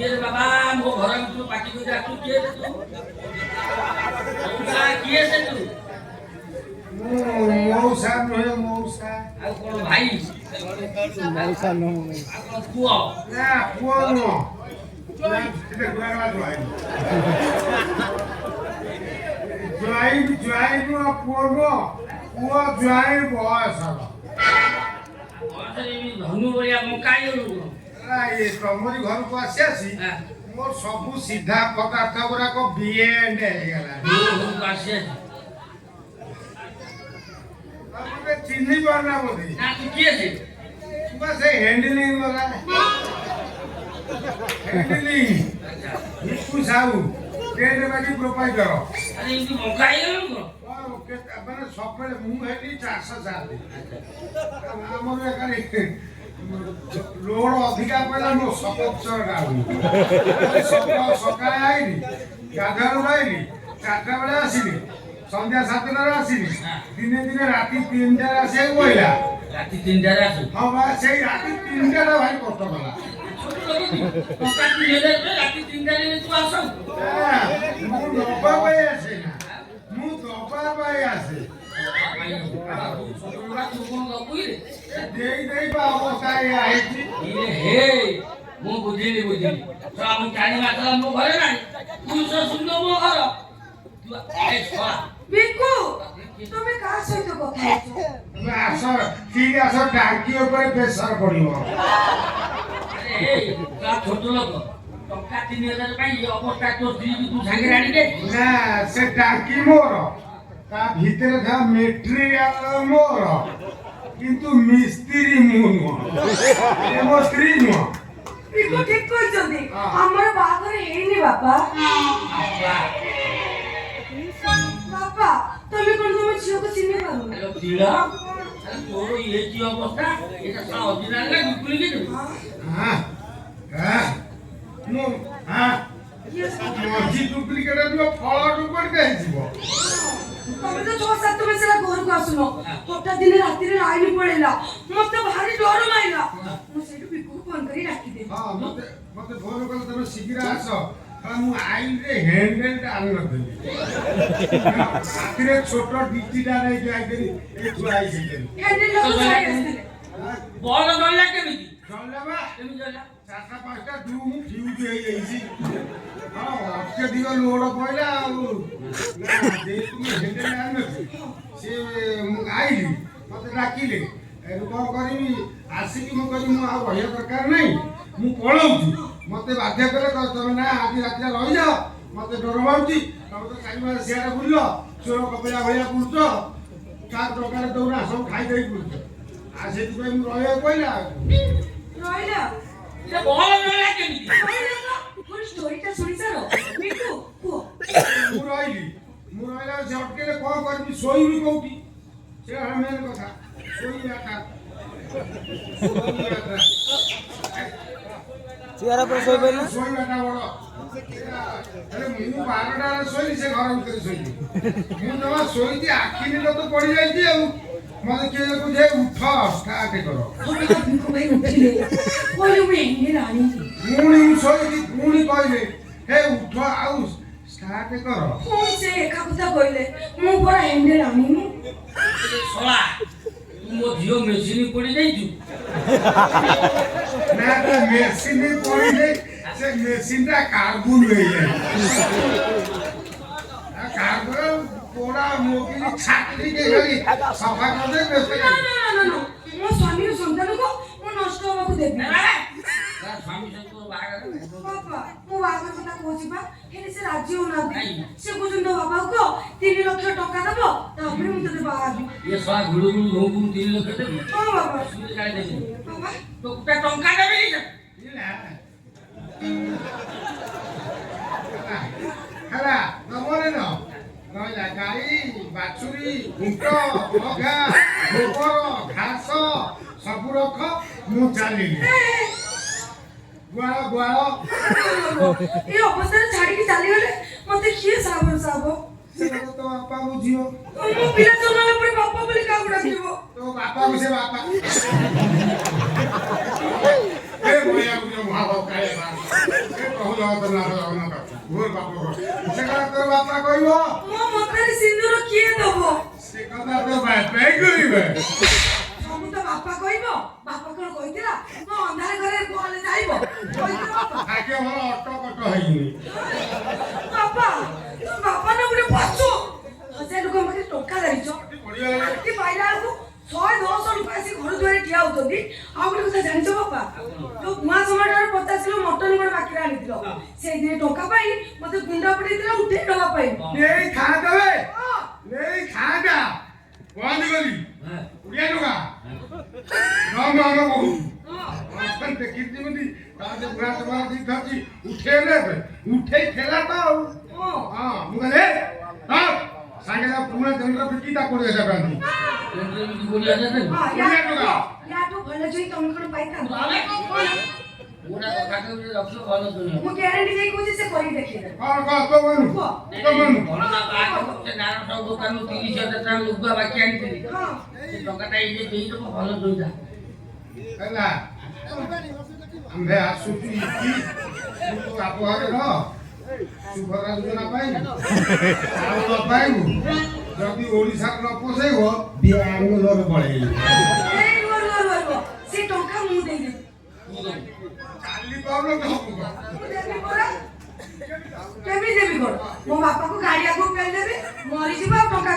ये बाबा मो घर में तू पार्टी को जा तू किए तू का किए से तू मौसा नहे मौसा आ कोन भाई मौसा नो आ पुओ ना पुओ नो এটা গুড়া জয় জয় নো পুओ নো পুओ জয় বয়স হলো অসরে ধনু বলিয়া মকাই হলো ये तमरी घर को आसी मोर सब सीधा पदार्थ गुरा को बीएंड हे गेला आसे आपने चिन्ही करना बोली ना तू किए से बस हैंडलिंग वाला हैंडलिंग हिकु साउ केने बाकी प्रोवाइडर अरे इनकी मकाई हलो ओके माने सब मु हेली 400 साल हमर एकारे लोड अधिका पहिला मो सपक्षर डाउन सकाळे आइली गाधार आइली 4टा बेले आसिली संध्या 7टा रे आसिली दिने दिने राती 3टा रे आसे कोइला राती 3टा रे आसु हां बा सेई राती 3टा रे भाई कष्ट कला टका 3000 पे राती 3टा रे तू आसो मु दबा पाई आसे ना मु दबा पाई आसे देई बा अवस्था आइची हे मु बुझिली तो हम जानि मातला मो घरे नाही तू सो सुनो मो घर तू ए छोरा बिकु তুমি কার সহিত কথা হচ্ছ তুমি আসো ঠিক আছে টাঙ্কি উপরে প্রেসার পড়িব ए का छोट लोक टका 3000 पाई अवस्था तो दी तू संगे राणी दे না সে টাঙ্কি মোর তা ভিতরে থা মেটেরিয়াল মোর কিন্তু মিস্ত্রি মু নয় এমো স্ত্রী নয় বিকু ঠিক কইছন্তি আমার বাহাঘর হেইনি বাবা বাবা তুমি কোন তুমি ঝিওকে চিনি পারো हेलो दिला अरे तोरो ये की अवस्था এটা সা অরিজিনাল না বিকুলি কি হ্যাঁ হ্যাঁ মু হ্যাঁ মজি ডুপ্লিকেট দিও ফল ডুপ্লিকেট ହେଇଯିବ তুমি তো 6-7 মাস ହେଲା ঘরକୁ ଆସୁନ ହଠାৎ ଦିନେ ରାତିରେ ଲାଇନ ପଳେଇଲା ମତେ ଭାରି ଡର ମାଇଲା ମୁଁ ସେଇଠୁ ବିକୁକୁ ଫୋନ କରି ଡାକି ଦେଲି ହଁ ମତେ ଫୋନ କଲ ତମେ ଶୀଘ୍ର ଆସ ମୁଁ ଆଇଲେ ହ୍ୟାଣ୍ଡେଲଟା ଆଣି ନଥିଲି ରାତିରେ ଛୋଟ ଡିଜିଟା ନେଇକି ଆଇଥିଲି ଏଠୁ ଆଇଥିଲି ହ୍ୟାଣ୍ଡେଲ ଲୋକ ଛାଇ ଆସିଥିଲେ ବଳ ଗଲା କେମିତି ଚଳିଲା ବା କେମିତି ଗଲା 4ଟା 5ଟା ଡୁମ୍ ଫ୍ୟୁଜ ହେଇଯାଇଛି ହଁ ଅତ୍ୟଧିକ ଲୋଡ ପଇଲା ଆଉ ନା ଯେହେତୁ ମୁଁ ହ୍ୟାଣ୍ଡେଲ ଆଣି ନଥିଲି ସେ ମୁଁ ଆଇଲି ମତେ ଡାକିଲେ ଏଠୁ କ'ଣ କରିବି ଆସିକି ମୁଁ କହିଲି ମୁଁ ଆଉ ରହିବା ଦରକାର ନାହିଁ ମୁଁ ପଳଉଛି ମତେ ବାଧ୍ୟ କଲେ ତମେ ନା ଆଜି ରାତିରେ ରହିଯାଅ ମତେ ଡର ମାରୁଛି ତମେ ତ 4 ମାସ ସିଆଡ଼େ ବୁଲିଲ ଚୋର କପିଲା ଭଳିଆ ବୁଲୁଛ କାହା ଟଙ୍କାରେ ଦଉନା ସବୁ ଖାଇ ଦେଇ ବୁଲୁଛ ଆଉ ସେଥିପାଇଁ ମୁଁ ରହିବାକୁ କହିଲା ରହିଲା ସେ ବଳ ଗଲା କେମିତି ରହିଲା ମୋର ଷ୍ଟୋରିଟା ଶୁଣି ସାର ବିକୁ କୁହ ମୁଁ ରହିଲା ସେ ଅଟକେଇଲେ କ'ଣ କରିବି ଶୋଇବି କୋଉଠି ସେ ମେନ୍ କଥା ଶୋଇବା চেয়ার উপরে শুয়ে পড়লেন ଶୋଇବାଟା ବଡ଼ ହେଲେ ମୁଁ 12ଟାରେ ଶୋଇଲି ସେ ଘର ଭିତରେ ଶୋଇଲି ମୁଁ ଜମା ଶୋଇଛି ଆଖି ନିଦ ତ ପଡ଼ିଯାଇଛି ଆଉ ମତେ କିଏ ବୁଝେ ଉଠ ଷ୍ଟାର୍ଟ କର ବିକୁ ଭାଇ ଉଠିଲେ କହିଲେ ମୁଁ ହ୍ୟାଣ୍ଡେଲ ଆଣିଛି ପୁଣି ଶୋଇଛି ପୁଣି କହିଲେ ହେ ଉଠ ଆଉ ଷ୍ଟାର୍ଟ କର ପୁଣି ସେ ଏକା କଥା କହିଲେ ମୁଁ ପରା ହ୍ୟାଣ୍ଡେଲ ଆଣିନି ଶଳା ତୁ ମୋ ଝିଅ ମେସିନ ପଡି ଯାଇଛୁ ନା ତା ମେସିନ ପଡ଼ିଲେ ସେ ମେସିନଟା କାର୍ବନ ହେଇଯାଇଛି କାର୍ବନ পোড়া মোবিল ছাকরি কে গলি সফা করে বেশি না না না না ମୋ ସ୍ୱାମୀର ସନ୍ତାନକୁ ମୁଁ ନଷ୍ଟ ହବାକୁ ଦେବି ତା ସ୍ୱାମୀ ସହିତ ବାହାଘର ବାପା ମୁଁ ବାହାଘର କଥା କହୁଛି ବା ହେଲେ ସେ ରାଜି ହଉନାହାନ୍ତି ସେ କହୁଛନ୍ତି ତୋ ବାପାକୁ କହ 3 ଲକ୍ଷ ଟଙ୍କା ଦବ ତାପରେ ମୁଁ ତତେ ବାହା ହେବି ଏ ଶଳା ଗୁଳୁ ଗୁଳୁ ଘୁମୁ 3 ଲକ୍ଷ ଦେବି ହଁ ବାପା ସୁବିଧା କାଢି ଦେବି ବାପା ତ ଗୋଟେ ଟଙ୍କା ଦେବି ହେଲା ତମରେ ନ ରହିଲା ଗାଈ ବାଛୁରୀ ଉଟ ଅଘା ଗୋବର ଘାସ ସବୁ ରଖ ମୁଁ ଚାଲିଲି ଗୁଆଳ ଏ ଅବସ୍ଥାରେ ଛାଡିକି ଚାଲିଗଲେ ମତେ କିଏ ସାବ ତୋ ବାପା ମୋ ଝିଅ ମୋ ପିଲା ଜନ୍ମ ହେଲା ପରେ ବାପା ବୋଲି କାହାକୁ ଡାକିବ ତୋ ବାପା ସେ ବାପା ଏ ବଢିଆ ବୁଝ କହୁନ ତ ନା ଘୋର ବାପ ସେ କଥା ତୋ ବାପା କହିବ ମୋ ମଥାରେ ସିନ୍ଦୁର କିଏ ଦବ? ସେ କଥା ତୋ ବାପା କରିବେ ସବୁ ତ ବାପା କହିବ। ବାପା କଣ କହିଥିଲା ମୋ ଅନ୍ଧାର ଘରେ ବଲ ଯାଇବ? କହିଥିଲା ବାପା। ଆଗେ ଭଲ ଅଟ କଟ ହେଇନି ବାପା ବାପା ନା ଗୋଟେ ପଶୁ। 1000 ଲୋକଙ୍କ ପାଖରେ ଟଙ୍କା ଧରିଛ। ରାତି ପାଇଲା ବେଳକୁ 110 ଲୋକ ଆସି ଘର ଦୁଆରେ ଠିଆ ହଉଛନ୍ତି। ଆଉ ଗୋଟେ କଥା ଜାଣିଛ ବାପା, ଯୋଉ ଗୁଆ ସମାଟାରେ 50 କିଲୋ ମଟନ ଗୋଟେ ବାକିରେ ଆଣିଥିଲ, ସେଇଦିନ ଟଙ୍କା ପାଇଁ ମତେ ଗୁଣ୍ଡା ପଠେଇଥିଲା ଉଠେଇ ଟଙ୍କା ପାଇଁ। ନେଇ ଖାଆନ୍ତା ବେ ନେଇ ଖାଆନ୍ତା ବନ୍ଦ କଲି ଉଡ଼ିଆ ଟଙ୍କା ନମ ବହୁ ଦେଖିଛି ଯେମିତି ତାର ବୁଢା ଟଙ୍କା ଦେଇ ଧରିଛି ଉଠେଇଲେ ଉଠେଇ ଠେଲା ତ ଆଉ ହଁ ମୁଁ କହିଲେ ହଁ ସାଙ୍ଗେ ସାଙ୍ଗେ ପୁରୁଣା ଜମିର ବିକି ତା 20,000 ଟଙ୍କା ଦି ୟାଠୁ ଭଲ ଯୋଇ ତମେ କଣ ପାଇଥାନ୍ତ? ମୁଁ ଗ୍ୟାରେଣ୍ଟି ଦେଇ କହୁଛି ସେ କରିକି ଦେଖେଇଦେବେ। କଣ କଣ ତୋ ମନୁ ତୋ ମନୁ ହେଲା ଆମ୍ଭେ ଆସୁଛୁ ଇକି ତୁ ବାପ ଘରେ ରହ ସୁଭଦ୍ରା ଯୋଜନା ପାଇବୁ ଚାଉଳ ପାଇବୁ ଯଦି ଓଡ଼ିଶାକୁ ନ ପୋଷେଇବ ବାଙ୍ଗଲୋର ପଳେଇବୁ ସେ ଟଙ୍କା ମୁଁ ଦେଇଦେବି। କାଲି ପ୍ରୋବ୍ଲେମ ହବ ମୁଁ ଦେବି ପରା। କେମିତି ଦେବି କଣ? ମୋ ବାପାକୁ ଗାଡି ଆଗକୁ ପେଲି ଦେବି, ମରିଯିବ ଆଉ ଟଙ୍କା